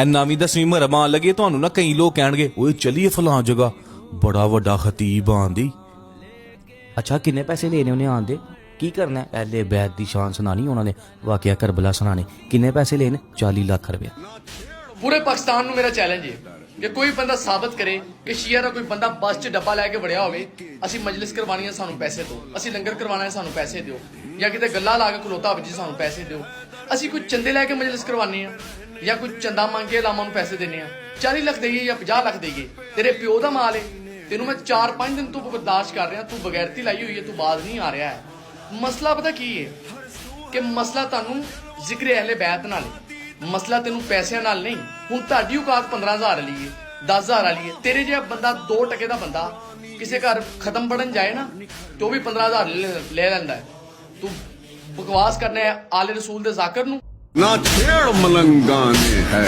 ਇੰਨਾ ਵੀ 10ਵੀਂ ਮਹਰਮ ਆਉਣ ਲੱਗੇ ਤੁਹਾਨੂੰ ਨਾ ਕਈ ਲੋਕ ਕਹਿਣਗੇ ਓਏ ਚਲੀਏ ਫਲਾਂ ਜਗ੍ਹਾ ਬੜਾ ਵੱਡਾ ਖਤੀਬ ਆਂਦੀ। ਅੱਛਾ ਕਿੰਨੇ ਪੈਸੇ ਲੈਣੇ ਉਹਨੇ ਆਉਣ ਦੇ? ਕੀ ਕਰਨਾ? ਐਲੇ ਬੈਤ ਦੀ ਸ਼ਾਨ ਸੁਣਾਣੀ ਉਹਨਾਂ ਨੇ, ਵਾਕਿਆ ਕਰਬਲਾ ਸੁਣਾਣੇ। ਕਿੰਨੇ ਪੈਸੇ ਲੈਣ? 40 ਲੱਖ ਰੁਪਇਆ। ਪੂਰੇ ਪਾਕਿਸਤਾਨ ਨੂੰ ਮੇਰਾ ਚੈਲੰਜ ਹੈ ਕਿ ਕੋਈ ਬੰਦਾ ਸਾਬਤ ਕਰੇ ਕਿ ਸ਼ੀਆ ਦਾ ਕੋਈ ਬੰਦਾ ਬੱਸ 'ਚ ਡੱਬਾ ਲੈ ਕੇ ਵੜਿਆ ਹੋਵੇ, ਅਸੀਂ ਮਜਲਿਸ ਕਰਵਾਉਣੀ ਹੈ ਸਾਨੂੰ ਪੈਸੇ ਦਿਓ, ਅਸੀਂ ਲੰਗਰ ਕਰਵਾਉਣਾ ਹੈ ਸਾਨੂੰ ਪੈਸੇ ਦਿਓ, ਜਾਂ ਕਿਤੇ ਗੱਲਾਂ ਲਾ ਕੇ ਖਲੋਤਾ ਹੋਵੇ ਜੀ ਸਾਨੂੰ ਪੈਸੇ ਦਿਓ। ਅਸੀਂ ਕੋਈ ਚੰਦੇ ਲੈ ਕੇ ਮਜਲਿਸ ਕਰਵਾਉਣੀ ਆ ਜਾਂ ਕੋਈ ਚੰਦਾ ਮੰਗ ਕੇ ਲਾਮਾਂ ਨੂੰ ਪੈਸੇ ਦੇਣੇ ਆ, 40 ਲੱਖ ਦੇਈਏ ਜਾਂ 50 ਲੱਖ ਦੇਈਏ, ਤੇਰੇ ਪਿਓ ਦਾ ਮਾਲ ਹੈ। ਤੈਨੂੰ ਮੈਂ 4-5 ਦਿਨ ਤੋਂ ਬਰਦਾਸ਼ਤ ਕਰ ਰਿਹਾ, ਤੂੰ ਬਗੈਰਤੀ ਲਾਈ ਹੋਈ ਹੈ, ਤੂੰ ਬਾਜ਼ ਨਹੀਂ ਆ ਰਿਹਾ ਹੈ। ਮਸਲਾ ਪਤਾ ਕੀ ਹੈ ਕਿ ਮਸਲਾ ਤੁਹਾਨੂੰ ਜ਼ਿਕਰ ਅਹਿਲੇ ਬੈਤ ਨਾਲ ਹੈ, ਮਸਲਾ ਤੈਨੂੰ ਪੈਸਿਆਂ ਨਾਲ ਨਹੀਂ। ਹੁਣ ਤੁਹਾਡੀ ਔਕਾਤ 15,000 ਵਾਲੀ ਹੈ, 10,000 ਵਾਲੀ ਹੈ। ਤੇਰੇ ਜਿਹਾ ਬੰਦਾ 2 ਟਕੇ ਦਾ ਬੰਦਾ ਕਿਸੇ ਘਰ ਖਤਮ ਪੜਨ ਜਾਏ ਨਾ ਤੇ ਉਹ ਵੀ 15,000 ਲੈ ਲੈਂਦਾ ਹੈ। ਤੂੰ ਬਕਵਾਸ ਕਰਨਾ ਹੈ ਆਲੇ ਰਸੂਲ ਦੇ ਜ਼ਾਕਰ ਨੂੰ। ना छेड़ मलंगा ने है